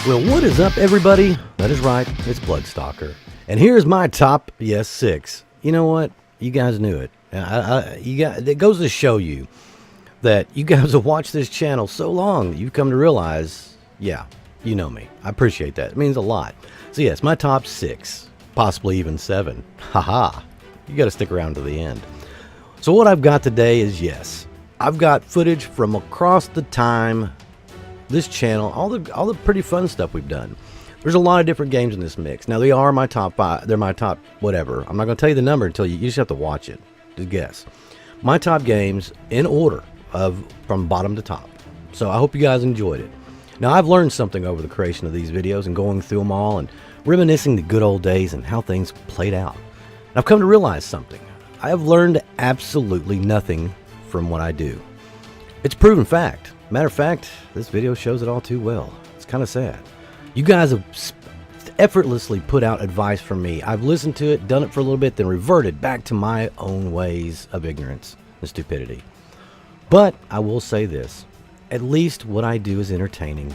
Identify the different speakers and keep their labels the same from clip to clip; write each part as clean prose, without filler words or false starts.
Speaker 1: Well, what is up, everybody? That is right, it's Bloodstalker. And here's my top, yes, 6. You know what? You guys knew it. It goes to show you that you guys have watched this channel so long that you've come to realize, yeah, you know me. I appreciate that. It means a lot. So yes, my top 6, possibly even 7. Haha. You got to stick around to the end. So what I've got today is, yes, I've got footage from across the time, this channel, all the pretty fun stuff we've done. There's a lot of different games in this mix. Now, they are my top 5. They're my top whatever. I'm not going to tell you the number until you just have to watch it. Just guess. My top games in order from bottom to top. So I hope you guys enjoyed it. Now, I've learned something over the creation of these videos and going through them all and reminiscing the good old days and how things played out. And I've come to realize something. I have learned absolutely nothing from what I do. It's a proven fact. Matter of fact, this video shows it all too well. It's kind of sad. You guys have effortlessly put out advice from me. I've listened to it, done it for a little bit, then reverted back to my own ways of ignorance and stupidity. But I will say this. At least what I do is entertaining.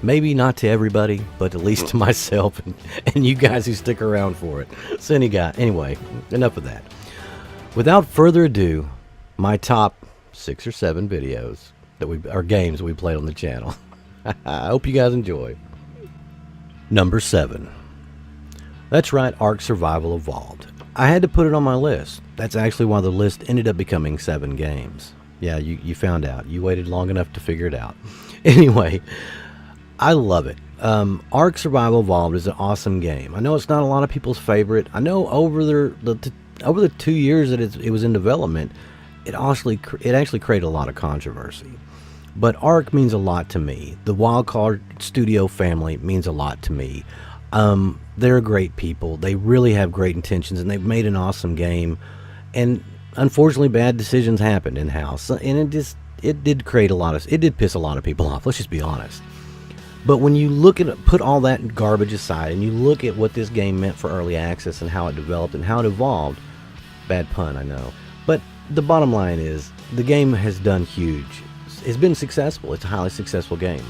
Speaker 1: Maybe not to everybody, but at least to myself and you guys who stick around for it. So anyway, enough of that. Without further ado, my top 6 or 7 videos or games we played on the channel. I hope you guys enjoy. Number 7. That's right, Ark Survival Evolved. I had to put it on my list. That's actually why the list ended up becoming 7 games. Yeah, you found out. You waited long enough to figure it out. Anyway, I love it. Ark Survival Evolved is an awesome game. I know it's not a lot of people's favorite. I know over the 2 years that it was in development, it actually created a lot of controversy. But Ark means a lot to me. The Wildcard Studio family means a lot to me. They're great people. They really have great intentions, and they've made an awesome game. And unfortunately, bad decisions happened in-house, and it did piss a lot of people off. Let's just be honest. But when you put all that garbage aside, and you look at what this game meant for early access and how it developed and how it evolved, bad pun, I know. But the bottom line is, the game has done huge. It's been successful. It's a highly successful game.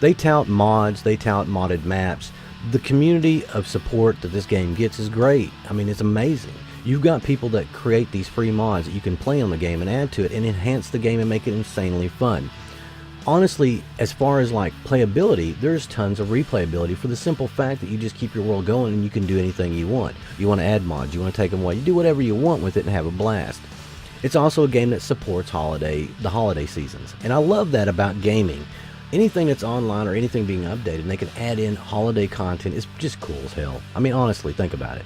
Speaker 1: They tout mods, they tout modded maps. The community of support that this game gets is great. I mean, it's amazing. You've got people that create these free mods that you can play on the game and add to it and enhance the game and make it insanely fun. Honestly, as far as like playability, there's tons of replayability for the simple fact that you just keep your world going and you can do anything you want. You want to add mods, you want to take them away, you do whatever you want with it and have a blast. It's also a game that supports the holiday seasons. And I love that about gaming. Anything that's online or anything being updated and they can add in holiday content is just cool as hell. I mean, honestly, think about it.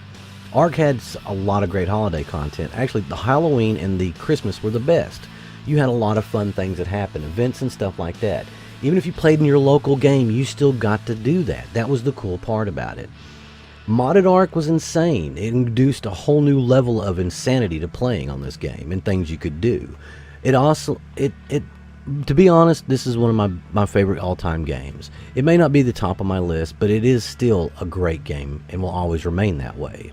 Speaker 1: Ark had a lot of great holiday content. Actually, the Halloween and the Christmas were the best. You had a lot of fun things that happened, events and stuff like that. Even if you played in your local game, you still got to do that. That was the cool part about it. Modded Ark was insane. It introduced a whole new level of insanity to playing on this game and things you could do. To be honest, this is one of my favorite all-time games. It may not be the top of my list, but it is still a great game and will always remain that way.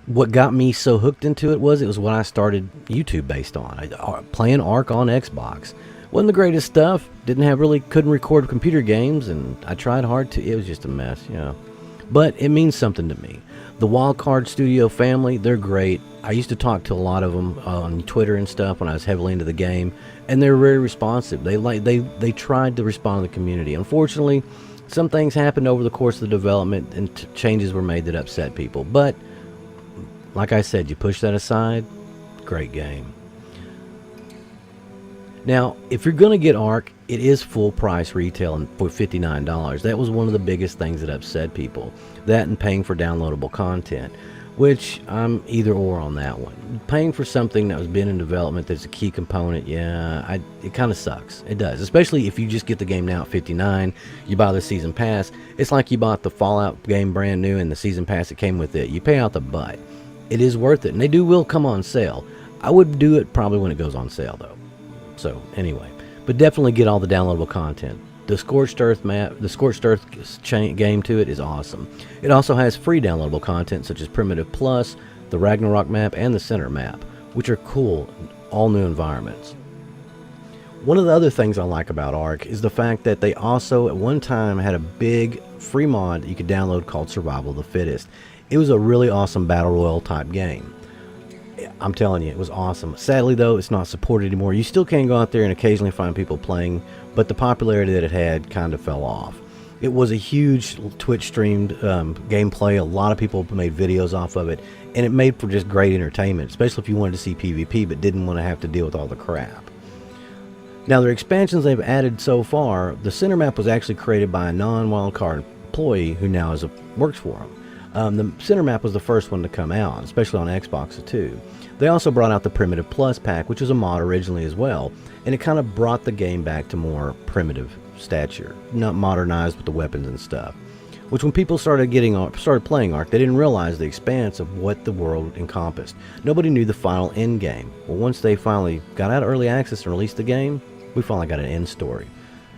Speaker 1: What got me so hooked into it was what I started YouTube based on. Playing Ark on Xbox. Wasn't the greatest stuff. Couldn't record computer games, and I tried hard to. It was just a mess, you know. But it means something to me. The Wildcard Studio family, they're great. I used to talk to a lot of them on Twitter and stuff when I was heavily into the game, and they're very responsive. They tried to respond to the community. Unfortunately, some things happened over the course of the development, and changes were made that upset people. But like I said, you push that aside, great game. Now, if you're going to get Ark, it is full price retail for $59. That was one of the biggest things that upset people. That and paying for downloadable content, which I'm either or on that one. Paying for something that was been in development that's a key component, yeah, it kind of sucks. It does, especially if you just get the game now at $59, you buy the season pass. It's like you bought the Fallout game brand new and the season pass that came with it. You pay out the butt. It is worth it, and they will come on sale. I would do it probably when it goes on sale, though. So, anyway. But definitely get all the downloadable content. The Scorched Earth map, the Scorched Earth game to it is awesome. It also has free downloadable content such as Primitive Plus, the Ragnarok map, and the Center map, which are cool, all new environments. One of the other things I like about Ark is the fact that they also at one time had a big free mod that you could download called Survival of the Fittest. It was a really awesome battle royale type game. I'm telling you, it was awesome. Sadly though, it's not supported anymore. You still can go out there and occasionally find people playing, but the popularity that it had kind of fell off. It was a huge Twitch streamed gameplay. A lot of people made videos off of it, and it made for just great entertainment, especially if you wanted to see PvP but didn't want to have to deal with all the crap. Now, their expansions they've added so far, the center map was actually created by a non-wildcard employee who now works for them. The center map was the first one to come out, especially on Xbox too. They also brought out the Primitive Plus pack, which was a mod originally as well, and it kind of brought the game back to more primitive stature, not modernized with the weapons and stuff. Which when people started playing Ark, they didn't realize the expanse of what the world encompassed. Nobody knew the final end game. Well, once they finally got out of early access and released the game, we finally got an end story.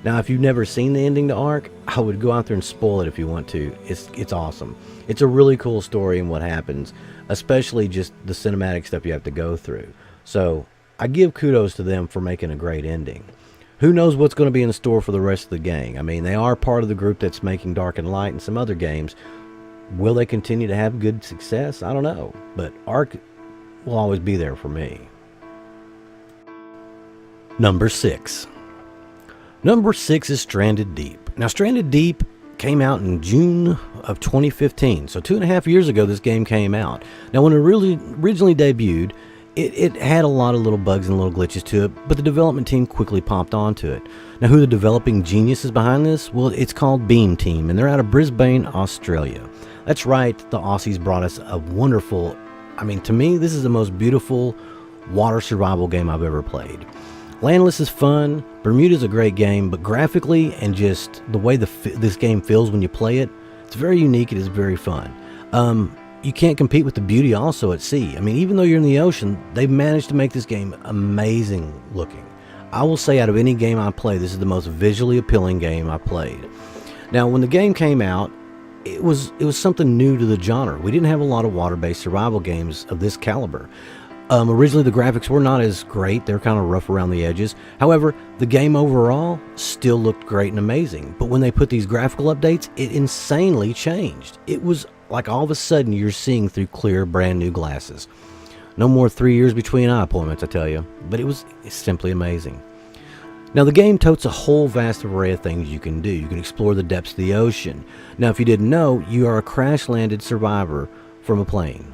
Speaker 1: Now, if you've never seen the ending to Ark, I would go out there and spoil it if you want to. It's awesome. It's a really cool story and what happens, especially just the cinematic stuff you have to go through. So I give kudos to them for making a great ending. Who knows what's going to be in store for the rest of the gang? I mean, they are part of the group that's making Dark and Light and some other games. Will they continue to have good success? I don't know. But Ark will always be there for me. Number 6. Number 6 is Stranded Deep. Now, Stranded Deep came out in June of 2015. So 2.5 years ago, this game came out. Now, when it originally debuted, it had a lot of little bugs and little glitches to it, but the development team quickly popped onto it. Now, who the developing genius is behind this? Well, it's called Beam Team, and they're out of Brisbane, Australia. That's right, the Aussies brought us a wonderful, I mean, to me, this is the most beautiful water survival game I've ever played. Landless is fun, Bermuda's a great game, but graphically and just the way this game feels when you play it, it's very unique, it is very fun. You can't compete with the beauty also at sea. I mean, even though you're in the ocean, they've managed to make this game amazing looking. I will say out of any game I play, this is the most visually appealing game I played. Now, when the game came out, it was something new to the genre. We didn't have a lot of water-based survival games of this caliber. Originally, the graphics were not as great. They were kind of rough around the edges. However, the game overall still looked great and amazing. But when they put these graphical updates, it insanely changed. It was like all of a sudden you're seeing through clear, brand new glasses. No more 3 years between eye appointments, I tell you. But it's simply amazing. Now, the game totes a whole vast array of things you can do. You can explore the depths of the ocean. Now, if you didn't know, you are a crash-landed survivor from a plane.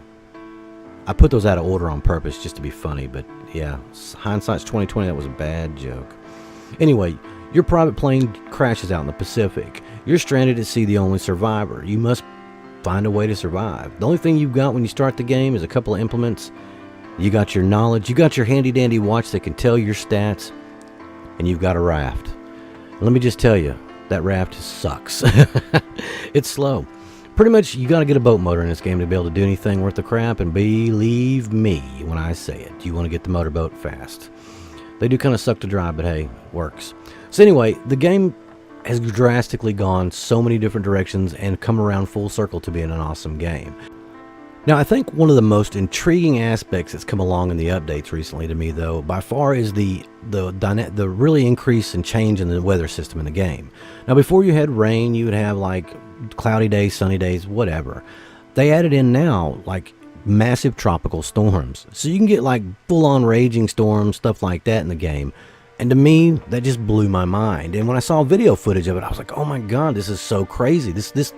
Speaker 1: I put those out of order on purpose just to be funny, but yeah, hindsight's 2020, that was a bad joke. Anyway, your private plane crashes out in the Pacific. You're stranded at sea, the only survivor. You must find a way to survive. The only thing you've got when you start the game is a couple of implements. You got your knowledge, you got your handy-dandy watch that can tell your stats, and you've got a raft. Let me just tell you, that raft sucks. It's slow. Pretty much, you got to get a boat motor in this game to be able to do anything worth the crap, and believe me when I say it, you want to get the motorboat fast. They do kind of suck to drive, but hey, it works. So anyway, the game has drastically gone so many different directions and come around full circle to being an awesome game. Now, I think one of the most intriguing aspects that's come along in the updates recently to me, though, by far is the really increase and change in the weather system in the game. Now, before you had rain, you would have like cloudy days, sunny days, whatever. They added in now like massive tropical storms. So you can get like full-on raging storms, stuff like that in the game. And to me, that just blew my mind. And when I saw video footage of it, I was like, oh my God, this is so crazy. This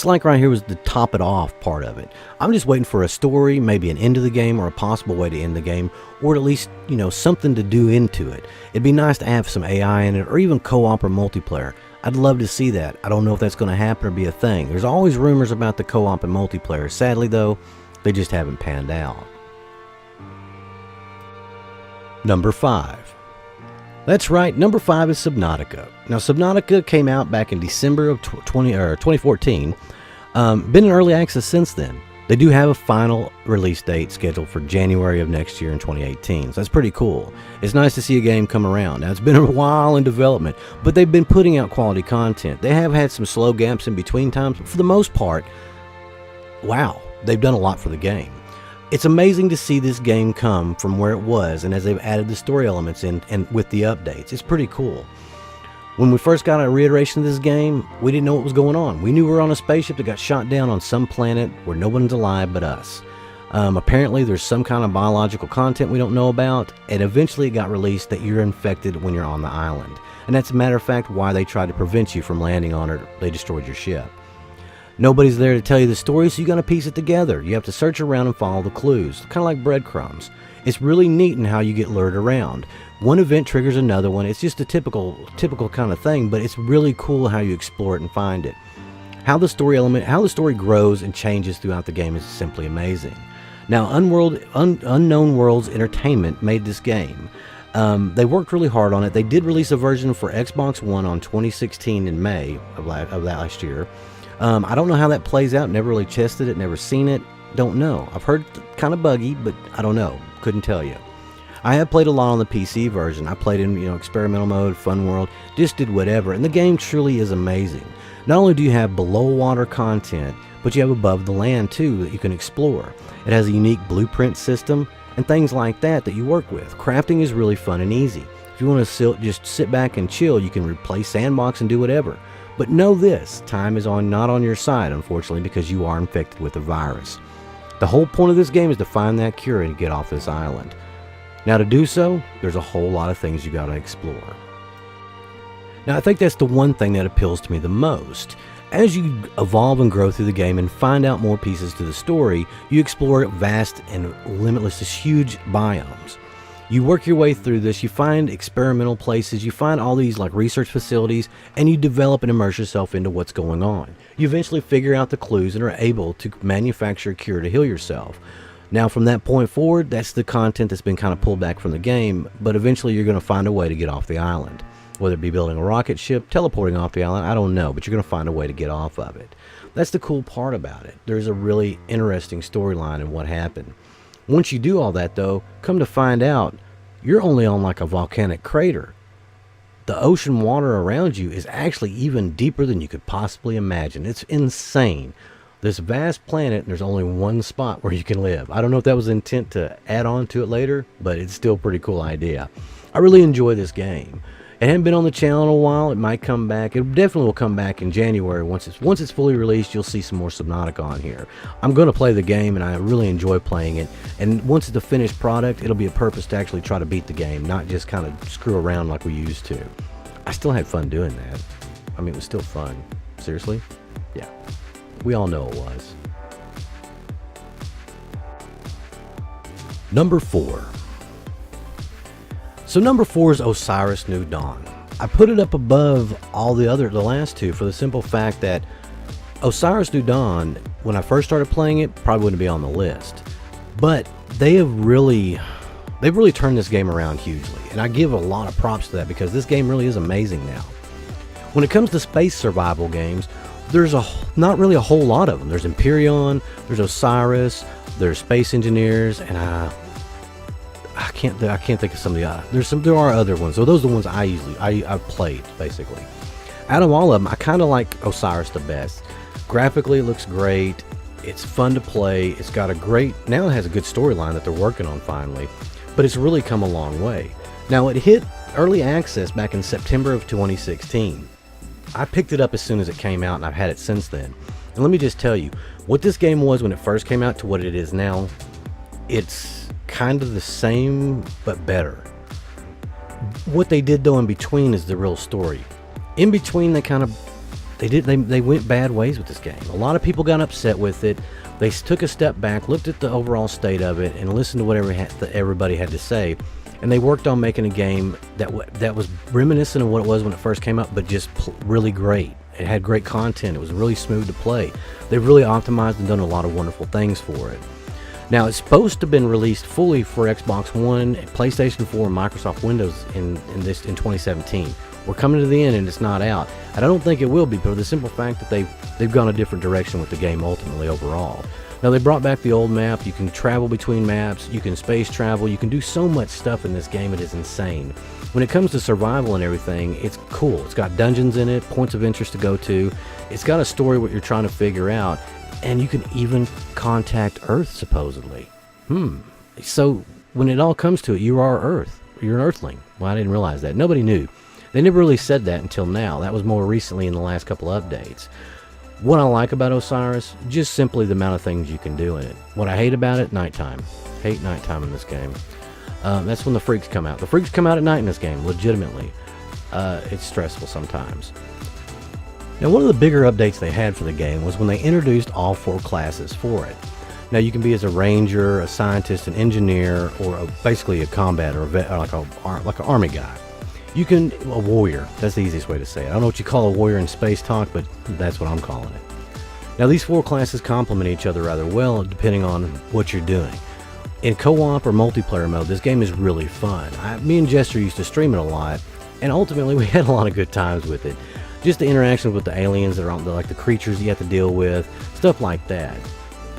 Speaker 1: like right here was the top it off part of it. I'm just waiting for a story, maybe an end to the game or a possible way to end the game, or at least, you know, something to do into it. It'd be nice to have some AI in it or even co-op or multiplayer. I'd love to see that. I don't know if that's going to happen or be a thing. There's always rumors about the co-op and multiplayer. Sadly though, they just haven't panned out. Number 5. That's right, number 5 is Subnautica. Now, Subnautica came out back in December of 2014. Been in early access since then. They do have a final release date scheduled for January of next year in 2018, so that's pretty cool. It's nice to see a game come around. Now, it's been a while in development, but they've been putting out quality content. They have had some slow gaps in between times, but for the most part, wow, they've done a lot for the game. It's amazing to see this game come from where it was, and as they've added the story elements in and with the updates, it's pretty cool. When we first got a reiteration of this game, we didn't know what was going on. We knew we were on a spaceship that got shot down on some planet where no one's alive but us. Apparently there's some kind of biological content we don't know about, and eventually it got released that you're infected when you're on the island. And that's a matter of fact why they tried to prevent you from landing on it. They destroyed your ship. Nobody's there to tell you the story, so you got to piece it together. You have to search around and follow the clues, kind of like breadcrumbs. It's really neat in how you get lured around. One event triggers another one. It's just a typical kind of thing, but it's really cool how you explore it and find it. How the story grows and changes throughout the game is simply amazing. Now, Unknown Worlds Entertainment made this game. They worked really hard on it. They did release a version for Xbox One on 2016 in May of last year. I don't know how that plays out. Never really tested it, never seen it. Don't know. I've heard kind of buggy, but I don't know. Couldn't tell you. I have played a lot on the PC version. I played in, experimental mode, fun world, just did whatever, and the game truly is amazing. Not only do you have below water content, but you have above the land too that you can explore. It has a unique blueprint system and things like that you work with. Crafting is really fun and easy. If you want to just sit back and chill, you can replace sandbox and do whatever. But know this, time is not on your side, unfortunately, because you are infected with a virus. The whole point of this game is to find that cure and get off this island. Now, to do so, there's a whole lot of things you got to explore. Now, I think that's the one thing that appeals to me the most. As you evolve and grow through the game and find out more pieces to the story, you explore vast and limitless, just huge biomes. You work your way through this, you find experimental places, you find all these like research facilities, and you develop and immerse yourself into what's going on. You eventually figure out the clues and are able to manufacture a cure to heal yourself. Now from that point forward, that's the content that's been kind of pulled back from the game, but eventually you're going to find a way to get off the island. Whether it be building a rocket ship, teleporting off the island, I don't know, but you're going to find a way to get off of it. That's the cool part about it. There's a really interesting storyline in what happened. Once you do all that though, come to find out, you're only on like a volcanic crater. The ocean water around you is actually even deeper than you could possibly imagine. It's insane. This vast planet, and there's only one spot where you can live. I don't know if that was the intent to add on to it later, but it's still a pretty cool idea. I really enjoy this game. It hadn't been on the channel in a while. It might come back. It definitely will come back in January. Once it's fully released, you'll see some more Subnautica on here. I'm going to play the game, and I really enjoy playing it. And once it's a finished product, it'll be a purpose to actually try to beat the game, not just kind of screw around like we used to. I still had fun doing that. I mean, it was still fun. Seriously? Yeah. We all know it was. Number 4. So number 4 is Osiris New Dawn. I put it up above all the last two for the simple fact that Osiris New Dawn, when I first started playing it, probably wouldn't be on the list. But they've really turned this game around hugely. And I give a lot of props to that because this game really is amazing now. When it comes to space survival games, there's not really a whole lot of them. There's Empyrean, there's Osiris, there's Space Engineers, and I can't think of some of the there are other ones. So those are the ones I've played basically. Out of all of them, I kind of like Osiris the best. Graphically, it looks great. It's fun to play. It's got now it has a good storyline that they're working on finally, but it's really come a long way. Now it hit early access back in September of 2016. I picked it up as soon as it came out, and I've had it since then. And let me just tell you, what this game was when it first came out to what it is now, it's kind of the same, but better. What they did though in between is the real story. In between, they went bad ways with this game. A lot of people got upset with it. They took a step back, looked at the overall state of it, and listened to whatever everybody had to say. And they worked on making a game that was reminiscent of what it was when it first came out, but just really great. It had great content. It was really smooth to play. They've really optimized and done a lot of wonderful things for it. Now, it's supposed to have been released fully for Xbox One, PlayStation 4, and Microsoft Windows in 2017. We're coming to the end, and it's not out. And I don't think it will be, for the simple fact that they've gone a different direction with the game ultimately overall. Now, they brought back the old map. You can travel between maps. You can space travel. You can do so much stuff in this game. It is insane. When it comes to survival and everything, it's cool. It's got dungeons in it, points of interest to go to. It's got a story what you're trying to figure out. And you can even contact Earth, supposedly. So when it all comes to it, you are Earth. You're an Earthling. Well, I didn't realize that. Nobody knew. They never really said that until now. That was more recently in the last couple of updates. What I like about Osiris, just simply the amount of things you can do in it. What I hate about it, nighttime. Hate nighttime in this game. That's when the freaks come out. The freaks come out at night in this game, legitimately. It's stressful sometimes. Now, one of the bigger updates they had for the game was when they introduced all 4 classes for it. Now, you can be as a ranger, a scientist, an engineer, or basically a combat or like an army guy. You can, a warrior, that's the easiest way to say it. I don't know what you call a warrior in space talk, but that's what I'm calling it. Now, these 4 classes complement each other rather well, depending on what you're doing. In co-op or multiplayer mode, this game is really fun. Me and Jester used to stream it a lot, and ultimately we had a lot of good times with it. Just the interactions with the aliens that are like the creatures you have to deal with, stuff like that.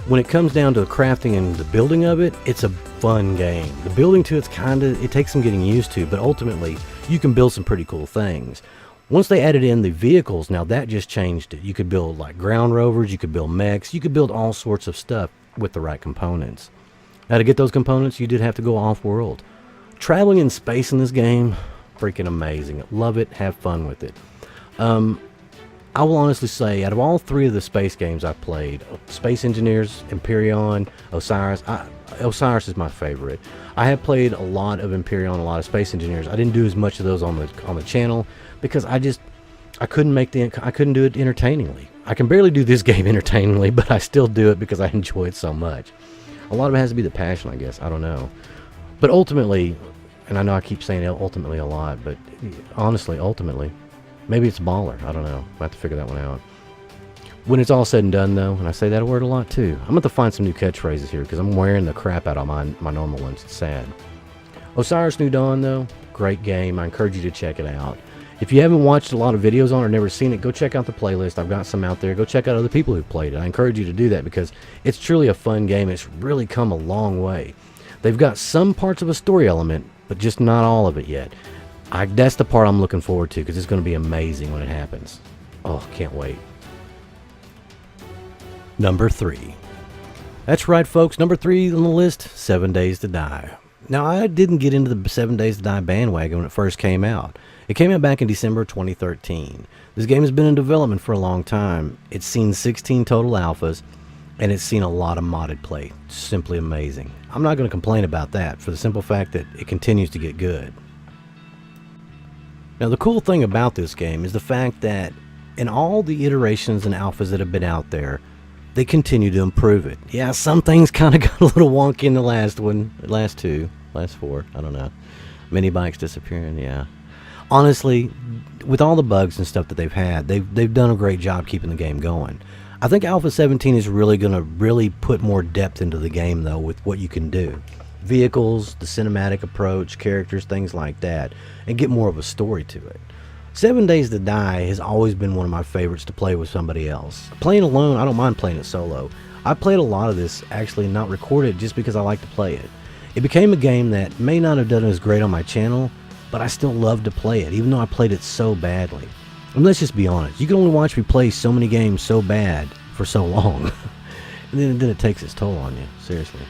Speaker 1: When it comes down to the crafting and the building of it, it's a fun game. The building to it's it takes some getting used to, but ultimately you can build some pretty cool things. Once they added in the vehicles, now that just changed it. You could build like ground rovers, you could build mechs, you could build all sorts of stuff with the right components. Now to get those components, you did have to go off-world. Traveling in space in this game, freaking amazing. Love it, have fun with it. I will honestly say, out of all 3 of the space games I've played, Space Engineers, Empyrean, Osiris, Osiris is my favorite. I have played a lot of Empyrean, a lot of Space Engineers. I didn't do as much of those on the channel because I couldn't do it entertainingly. I can barely do this game entertainingly, but I still do it because I enjoy it so much. A lot of it has to be the passion, I guess. I don't know. But ultimately, and I know I keep saying ultimately a lot, but honestly, ultimately, maybe it's baller. I don't know. I have to figure that one out. When it's all said and done, though, and I say that word a lot, too, I'm going to find some new catchphrases here because I'm wearing the crap out of my normal ones. It's sad. Osiris New Dawn, though, great game. I encourage you to check it out. If you haven't watched a lot of videos on it or never seen it, go check out the playlist. I've got some out there. Go check out other people who've played it. I encourage you to do that because it's truly a fun game. It's really come a long way. They've got some parts of a story element, but just not all of it yet. That's the part I'm looking forward to because it's going to be amazing when it happens. Oh, can't wait. Number 3. That's right, folks. Number 3 on the list, 7 Days to Die. Now, I didn't get into the 7 Days to Die bandwagon when it first came out. It came out back in December 2013. This game has been in development for a long time. It's seen 16 total alphas, and it's seen a lot of modded play. It's simply amazing. I'm not going to complain about that for the simple fact that it continues to get good. Now, the cool thing about this game is the fact that in all the iterations and alphas that have been out there, they continue to improve it. Yeah, some things kind of got a little wonky in the last one, last 4, I don't know. Mini bikes disappearing, yeah. Honestly, with all the bugs and stuff that they've had, they've done a great job keeping the game going. I think Alpha 17 is really going to put more depth into the game, though, with what you can do. Vehicles, the cinematic approach, characters, things like that, and get more of a story to it. 7 Days to Die has always been one of my favorites to play with somebody else. Playing alone, I don't mind playing it solo. I played a lot of this actually not recorded just because I like to play it. It became a game that may not have done as great on my channel, but I still love to play it, even though I played it so badly. And let's just be honest, you can only watch me play so many games so bad for so long. and then it takes its toll on you, seriously.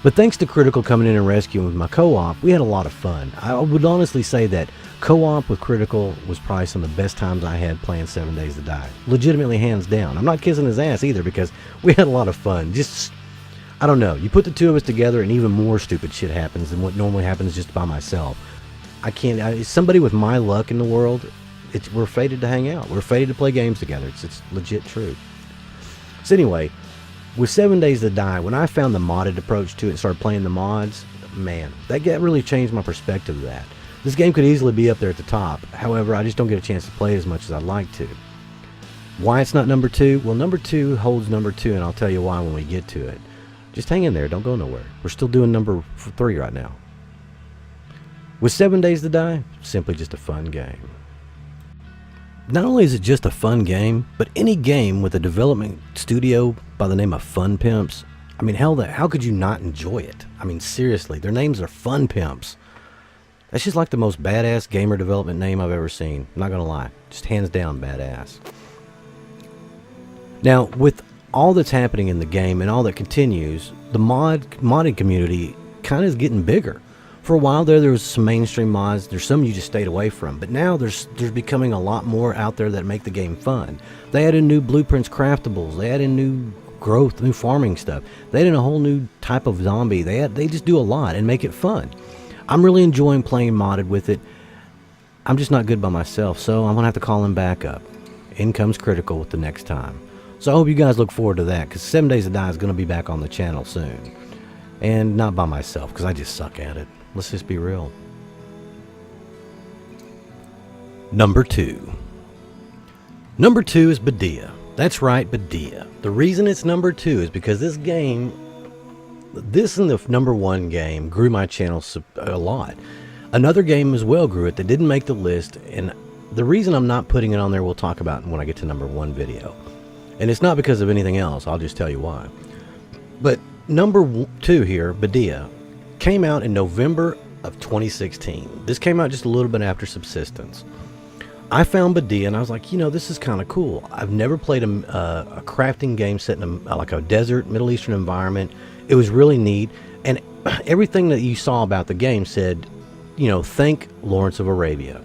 Speaker 1: But thanks to Critical coming in and rescuing with my co-op, we had a lot of fun. I would honestly say that co-op with Critical was probably some of the best times I had playing 7 Days to Die. Legitimately, hands down. I'm not kissing his ass either because we had a lot of fun. Just, I don't know, you put the two of us together and even more stupid shit happens than what normally happens just by myself. Somebody with my luck in the world, we're fated to hang out. We're fated to play games together. It's legit true. So anyway, with 7 Days to Die, when I found the modded approach to it and started playing the mods, man, that really changed my perspective of that. This game could easily be up there at the top. However, I just don't get a chance to play it as much as I'd like to. Why it's not number 2? Well, number 2 holds number 2, and I'll tell you why when we get to it. Just hang in there. Don't go nowhere. We're still doing number 3 right now. With 7 Days to Die, simply just a fun game. Not only is it just a fun game, but any game with a development studio by the name of Fun Pimps, I mean, how could you not enjoy it? I mean, seriously, their names are Fun Pimps. That's just like the most badass gamer development name I've ever seen. I'm not gonna lie, just hands down badass. Now, with all that's happening in the game and all that continues, the modding community kind of is getting bigger. For a while there was some mainstream mods. There's some you just stayed away from, but now there's becoming a lot more out there that make the game fun. They add in new blueprints, craftables. They add in new growth, new farming stuff. They add in a whole new type of zombie. They just do a lot and make it fun. I'm really enjoying playing modded with it. I'm just not good by myself, so I'm gonna have to call him back up. In comes Critical with the next time. So I hope you guys look forward to that, because 7 Days to Die is gonna be back on the channel soon, and not by myself, because I just suck at it. Let's just be real. Number 2. Number 2 is Padilla. That's right, Padilla. The reason it's number 2 is because this game, this and the number 1 game, grew my channel a lot. Another game as well grew it that didn't make the list, and the reason I'm not putting it on there we'll talk about when I get to number 1 video. And it's not because of anything else, I'll just tell you why. But number 2 here, Padilla, came out in November of 2016. This came out just a little bit after Subsistence. I found Padilla and I was like, you know, this is kind of cool. I've never played a crafting game set in like a desert, Middle Eastern environment. It was really neat, and everything that you saw about the game said, you know, think Lawrence of Arabia.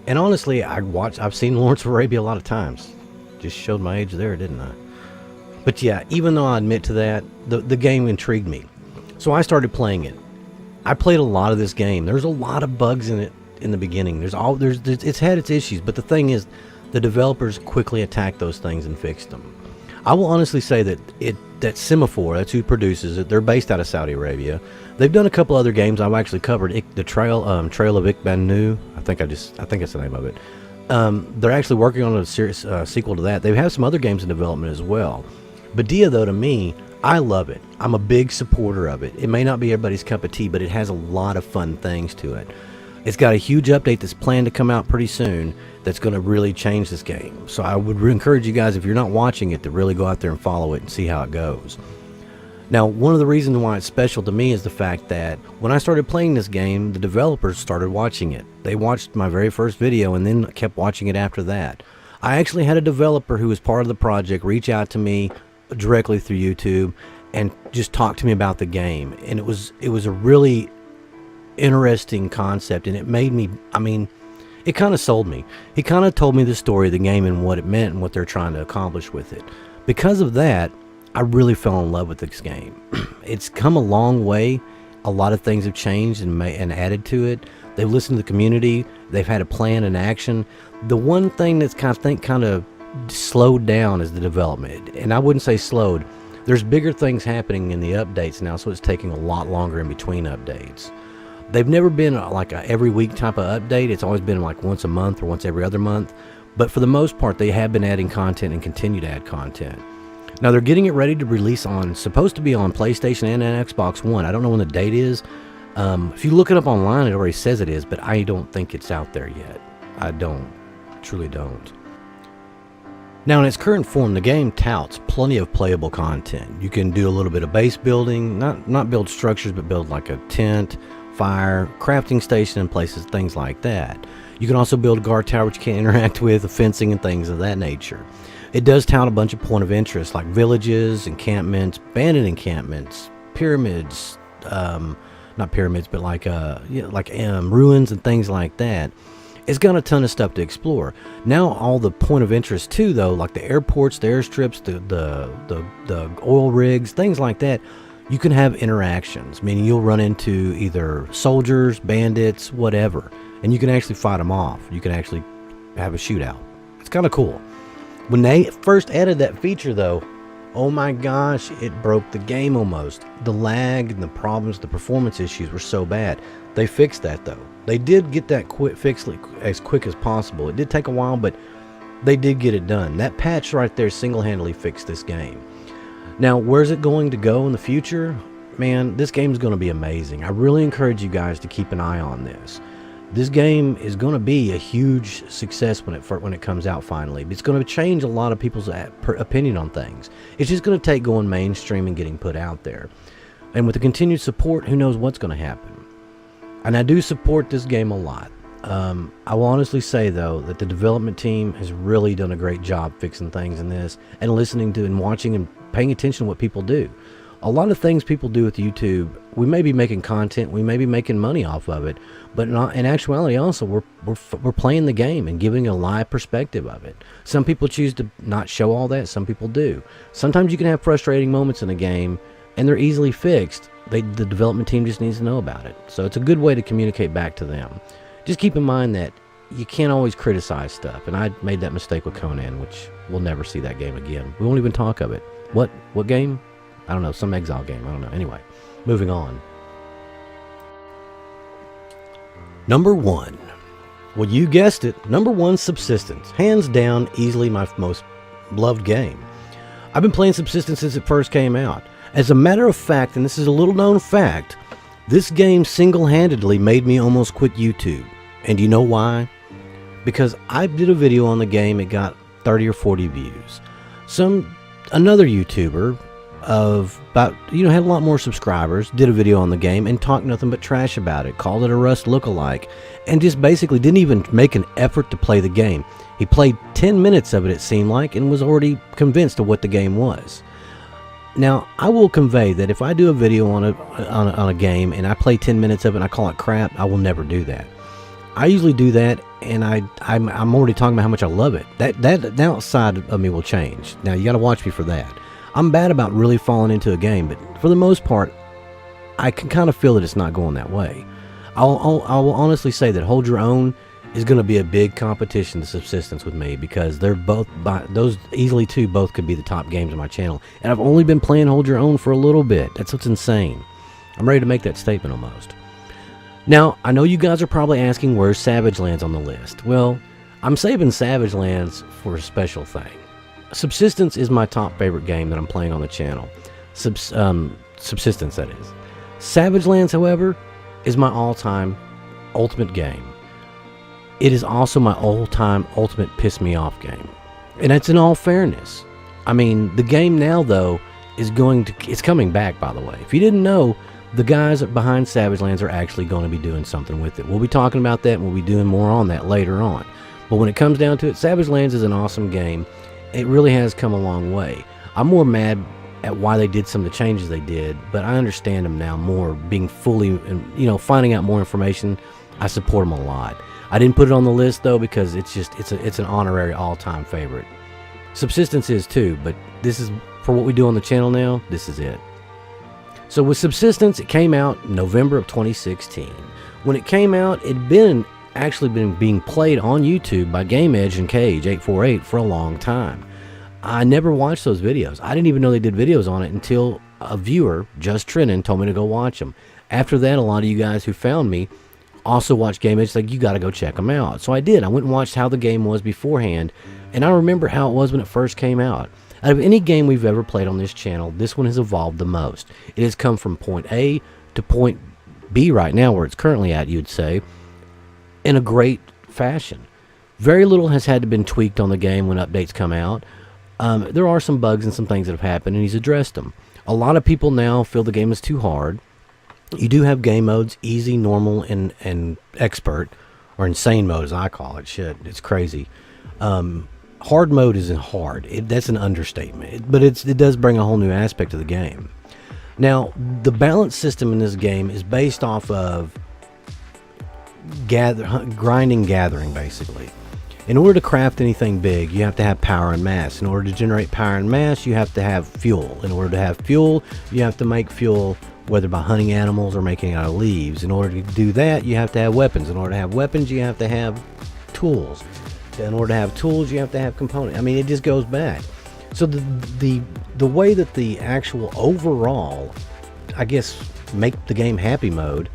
Speaker 1: And honestly, I've seen Lawrence of Arabia a lot of times. Just showed my age there, didn't I? But yeah, even though I admit to that, the game intrigued me. So I started playing it. I played a lot of this game. There's a lot of bugs in it in the beginning. It's had its issues, but the thing is, the developers quickly attacked those things and fixed them. I will honestly say that Semaphore, that's who produces it. They're based out of Saudi Arabia. They've done a couple other games I've actually covered. The Trail of Ikbanu. I think that's the name of it. They're actually working on a serious sequel to that. They have some other games in development as well. Padilla, though, to me, I love it. I'm a big supporter of it. It may not be everybody's cup of tea, but it has a lot of fun things to it. It's got a huge update that's planned to come out pretty soon that's going to really change this game. So I would encourage you guys, if you're not watching it, to really go out there and follow it and see how it goes. Now, one of the reasons why it's special to me is the fact that when I started playing this game, the developers started watching it. They watched my very first video and then kept watching it after that. I actually had a developer who was part of the project reach out to me directly through YouTube and just talk to me about the game, and it was a really interesting concept, and it made me, I mean, it kind of sold me. He kind of told me the story of the game and what it meant and what they're trying to accomplish with it. Because of that, I really fell in love with this game. It's come a long way. A lot of things have changed and added to it. They've listened to the community. They've had a plan and action. The one thing that's kind of slowed down is the development, and I wouldn't say slowed. There's bigger things happening in the updates now, so it's taking a lot longer in between updates. They've never been like a every week type of update. It's always been like once a month or once every other month, but for the most part they have been adding content and continue to add content. Now they're getting it ready to release supposed to be on PlayStation and Xbox One. I don't know when the date is. If you look it up online, it already says it is, but I don't think it's out there yet. I truly don't. Now in its current form, the game touts plenty of playable content. You can do a little bit of base building, not build structures, but build like a tent, fire, crafting station, and places, things like that. You can also build a guard tower which you can't interact with, fencing and things of that nature. It does tout a bunch of point of interest like villages, encampments, abandoned encampments, pyramids, not pyramids, but like ruins and things like that. It's got a ton of stuff to explore. Now all the point of interest too, though, like the airports, the airstrips, the oil rigs, things like that, you can have interactions, meaning you'll run into either soldiers, bandits, whatever, and you can actually fight them off. You can actually have a shootout. It's kind of cool. When they first added that feature, though, oh my gosh, it broke the game almost. The lag and the problems, the performance issues were so bad. They fixed that, though. They did get that fixed as quick as possible. It did take a while, but they did get it done. That patch right there single-handedly fixed this game. Now, where's it going to go in the future? Man, this game is going to be amazing. I really encourage you guys to keep an eye on this. This game is going to be a huge success when it comes out finally. It's going to change a lot of people's opinion on things. It's just going to take going mainstream and getting put out there. And with the continued support, who knows what's going to happen. And I do support this game a lot. I will honestly say, though, that the development team has really done a great job fixing things in this and listening to and watching and paying attention to what people do. A lot of things people do with YouTube, we may be making content, we may be making money off of it, but in actuality also we're playing the game and giving a live perspective of it. Some people choose to not show all that, some people do. Sometimes you can have frustrating moments in a game and they're easily fixed. The development team just needs to know about it. So it's a good way to communicate back to them. Just keep in mind that you can't always criticize stuff, and I made that mistake with Conan, which we'll never see that game again. We won't even talk of it. What game? I don't know, some Exile game, I don't know. Anyway, moving on. Number 1. Well, you guessed it. Number 1, Subsistence. Hands down, easily my most loved game. I've been playing Subsistence since it first came out. As a matter of fact, and this is a little known fact, this game single-handedly made me almost quit YouTube. And you know why? Because I did a video on the game, it got 30 or 40 views. Another YouTuber of about, had a lot more subscribers, did a video on the game and talked nothing but trash about it, called it a Rust lookalike, and just basically didn't even make an effort to play the game. He played 10 minutes of it, it seemed like, and was already convinced of what the game was. Now, I will convey that if I do a video on a game and I play 10 minutes of it and I call it crap, I will never do that. I usually do that, and I'm already talking about how much I love it. That outside of me will change. Now, you got to watch me for that. I'm bad about really falling into a game, but for the most part, I can kind of feel that it's not going that way. I will honestly say that Hold Your Own is going to be a big competition to Subsistence with me, because they're both, those easily two, both could be the top games on my channel. And I've only been playing Hold Your Own for a little bit. That's what's insane. I'm ready to make that statement almost. Now, I know you guys are probably asking where's Savage Lands on the list. Well, I'm saving Savage Lands for a special thing. Subsistence is my top favorite game that I'm playing on the channel. Subsistence, that is. Savage Lands, however, is my all-time ultimate game. It is also my all-time ultimate piss-me-off game. And that's in all fairness. I mean, the game now, though, is it's coming back, by the way. If you didn't know, the guys behind Savage Lands are actually going to be doing something with it. We'll be talking about that, and we'll be doing more on that later on. But when it comes down to it, Savage Lands is an awesome game. It really has come a long way. I'm more mad at why they did some of the changes they did, but I understand them now more, being fully, finding out more information. I support them a lot. I didn't put it on the list, though, because it's an honorary all-time favorite. Subsistence is too, but this is, for what we do on the channel now, this is it. So with Subsistence, it came out in November of 2016. When it came out, it'd actually been being played on YouTube by Game Edge and Cage 848 for a long time. I never watched those videos. I didn't even know they did videos on it until a viewer, Just Trinan, told me to go watch them. After that, a lot of you guys who found me also watched Game Edge, like, you got to go check them out. So I did. I went and watched how the game was beforehand, and I remember how it was when it first came out. Out of any game we've ever played on this channel, this one has evolved the most. It has come from point A to point B right now, where it's currently at, you'd say, in a great fashion. Very little has had to been tweaked on the game when updates come out. There are some bugs and some things that have happened, and he's addressed them. A lot of people now feel the game is too hard. You do have game modes, easy, normal, and expert, or insane mode as I call it. Shit, it's crazy. Hard mode isn't hard. That's an understatement. But it does bring a whole new aspect to the game. Now, the balance system in this game is based off of grinding, gathering, basically. In order to craft anything big, you have to have power and mass. In order to generate power and mass, you have to have fuel. In order to have fuel, you have to make fuel, whether by hunting animals or making it out of leaves. In order to do that, you have to have weapons. In order to have weapons, you have to have tools. In order to have tools, you have to have components. I mean, it just goes back. So the way that the actual overall, I guess, make the game happy mode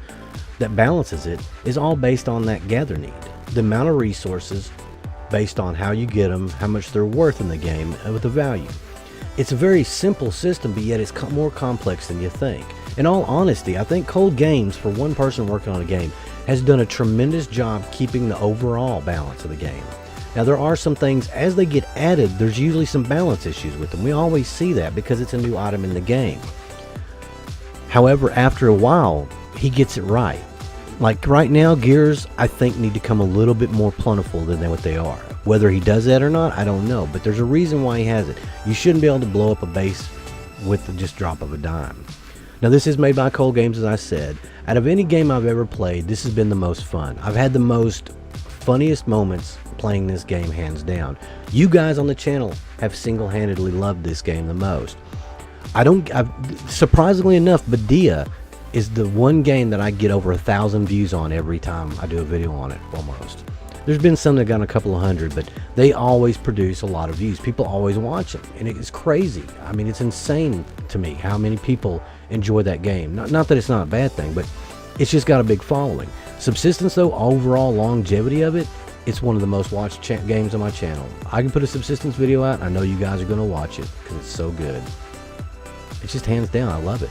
Speaker 1: that balances it is all based on that gather need. The amount of resources based on how you get them, how much they're worth in the game, and with the value. It's a very simple system, but yet it's more complex than you think. In all honesty, I think Cold Games, for one person working on a game, has done a tremendous job keeping the overall balance of the game. Now, there are some things, as they get added, there's usually some balance issues with them. We always see that because it's a new item in the game. However, after a while, he gets it right. Like right now, gears, I think, need to come a little bit more plentiful than what they are. Whether he does that or not, I don't know. But there's a reason why he has it. You shouldn't be able to blow up a base with the just drop of a dime. Now, this is made by Cold Games, as I said. Out of any game I've ever played, this has been the most fun. I've had the most funniest moments playing this game, hands down. You guys on the channel have single-handedly loved this game the most. Surprisingly enough, Padilla is the one game that I get over 1,000 views on every time I do a video on it, almost. There's been some that got a couple of hundred, but they always produce a lot of views. People always watch them, and it's crazy. I mean, it's insane to me how many people enjoy that game. Not that it's not a bad thing, but it's just got a big following. Subsistence, though, overall longevity of it, it's one of the most watched games on my channel. I can put a Subsistence video out, and I know you guys are going to watch it because it's so good. It's just hands down, I love it.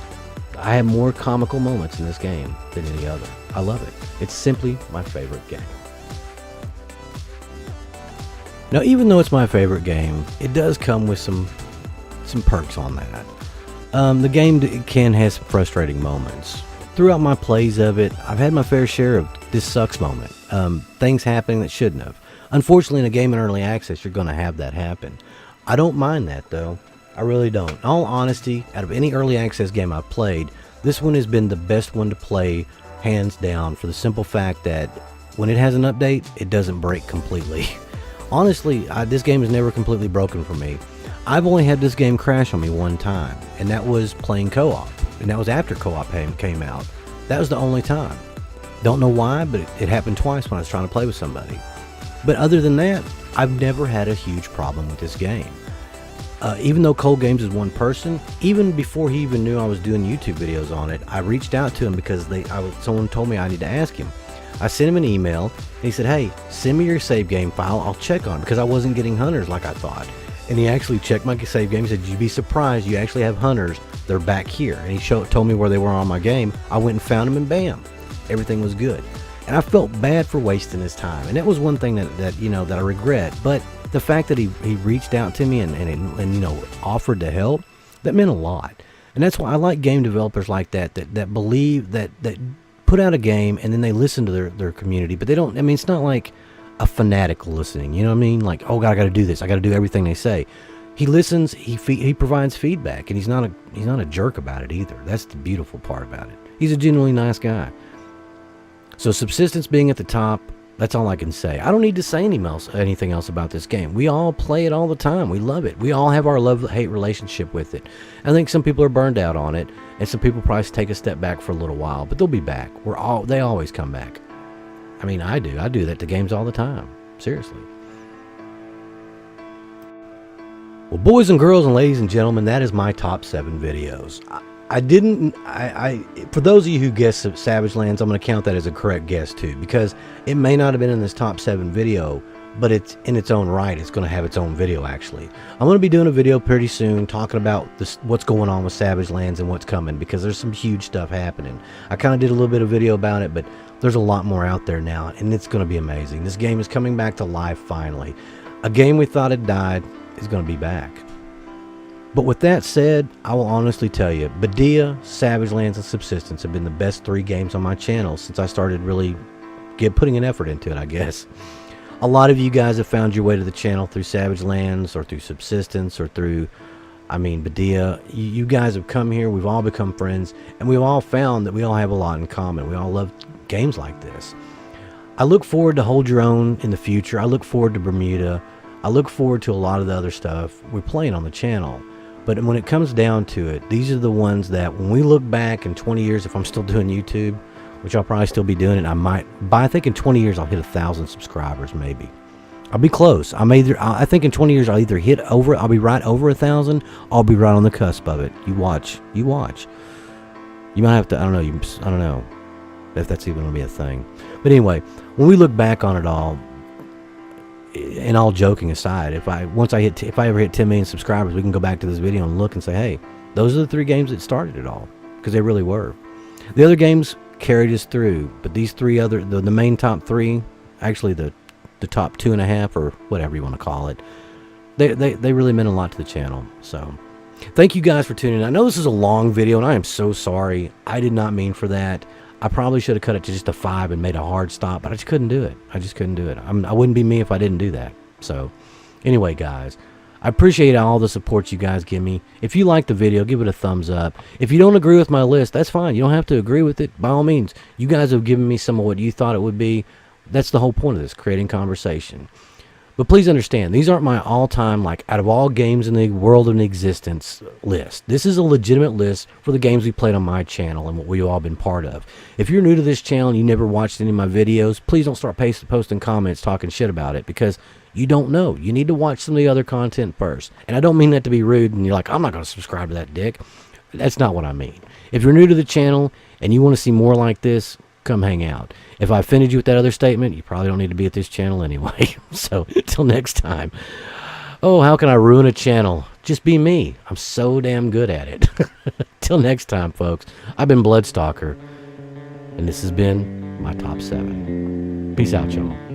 Speaker 1: I have more comical moments in this game than any other. I love it. It's simply my favorite game. Now, even though it's my favorite game, it does come with some perks on that. The game can have some frustrating moments. Throughout my plays of it, I've had my fair share of this sucks moment. Things happening that shouldn't have. Unfortunately, in a game in early access, you're going to have that happen. I don't mind that, though. I really don't. In all honesty, out of any early access game I've played, this one has been the best one to play, hands down, for the simple fact that when it has an update, it doesn't break completely. Honestly, this game is never completely broken for me. I've only had this game crash on me one time, and that was playing co-op. And that was after co-op came out. That was the only time. Don't know why, but it happened twice when I was trying to play with somebody. But other than that, I've never had a huge problem with this game. Even though Cold Games is one person, even before he even knew I was doing YouTube videos on it, I reached out to him because someone told me I need to ask him. I sent him an email, and he said, hey, send me your save game file, I'll check on it, because I wasn't getting hunters like I thought. And he actually checked my save game. He said, you'd be surprised, you actually have hunters, they're back here. And he told me where they were on my game. I went and found them, and bam, everything was good. And I felt bad for wasting his time, and that was one thing that I regret. But the fact that he reached out to me and offered to help, that meant a lot. And that's why I like game developers like that believe that put out a game and then they listen to their community, but they don't. I mean, it's not like a fanatic listening. You know what I mean? Like, oh God, I got to do this. I got to do everything they say. He listens. He provides feedback, and he's not a jerk about it either. That's the beautiful part about it. He's a genuinely nice guy. So Subsistence being at the top, that's all I can say. I don't need to say anything else about this game. We all play it all the time. We love it. We all have our love-hate relationship with it. I think some people are burned out on it, and some people probably take a step back for a little while, but they'll be back. They always come back. I mean, I do. I do that to games all the time. Seriously. Well, boys and girls and ladies and gentlemen, that is my top 7 videos. For those of you who guessed Savage Lands, I'm going to count that as a correct guess too, because it may not have been in this top 7 video, but it's in its own right. It's going to have its own video, actually. I'm going to be doing a video pretty soon talking about what's going on with Savage Lands and what's coming, because there's some huge stuff happening. I kind of did a little bit of video about it, but there's a lot more out there now, and it's going to be amazing. This game is coming back to life finally. A game we thought had died is going to be back. But with that said, I will honestly tell you, Padilla, Savage Lands, and Subsistence have been the best 3 games on my channel since I started really putting an effort into it, I guess. A lot of you guys have found your way to the channel through Savage Lands or through Subsistence or through, Padilla. You guys have come here, we've all become friends, and we've all found that we all have a lot in common. We all love games like this. I look forward to Hold Your Own in the future. I look forward to Bermuda. I look forward to a lot of the other stuff we're playing on the channel. But when it comes down to it, these are the ones that when we look back in 20 years, if I'm still doing YouTube, which I'll probably still be doing it, I think in 20 years I'll hit 1,000 subscribers, maybe. I'll be close. I think in 20 years I'll either I'll be right over 1,000, I'll be right on the cusp of it. You watch. You might have to, I don't know if that's even going to be a thing. But anyway, when we look back on it all, and all joking aside, if I ever hit 10 million subscribers, we can go back to this video and look and say, hey, those are the 3 games that started it all, because they really were. The other games carried us through, but these 3 other, the main top 3, actually the top 2.5 or whatever you want to call it, they really meant a lot to the channel. So thank you guys for tuning in. I know this is a long video, and I am so sorry. I did not mean for that. I probably should have cut it to just a 5 and made a hard stop, but I just couldn't do it. I just couldn't do it. I wouldn't be me if I didn't do that. So, anyway, guys, I appreciate all the support you guys give me. If you like the video, give it a thumbs up. If you don't agree with my list, that's fine. You don't have to agree with it. By all means, you guys have given me some of what you thought it would be. That's the whole point of this, creating conversation. But please understand, these aren't my all-time, like, out of all games in the world of existence list. This is a legitimate list for the games we played on my channel and what we've all been part of. If you're new to this channel and you never watched any of my videos, please don't start posting comments talking shit about it, because you don't know. You need to watch some of the other content first. And I don't mean that to be rude and you're like, I'm not going to subscribe to that dick. That's not what I mean. If you're new to the channel and you want to see more like this, come hang out. If I offended you with that other statement, you probably don't need to be at this channel anyway. So, until next time. Oh, how can I ruin a channel? Just be me. I'm so damn good at it. Till next time, folks. I've been Bloodstalker, and this has been my top 7. Peace out, y'all.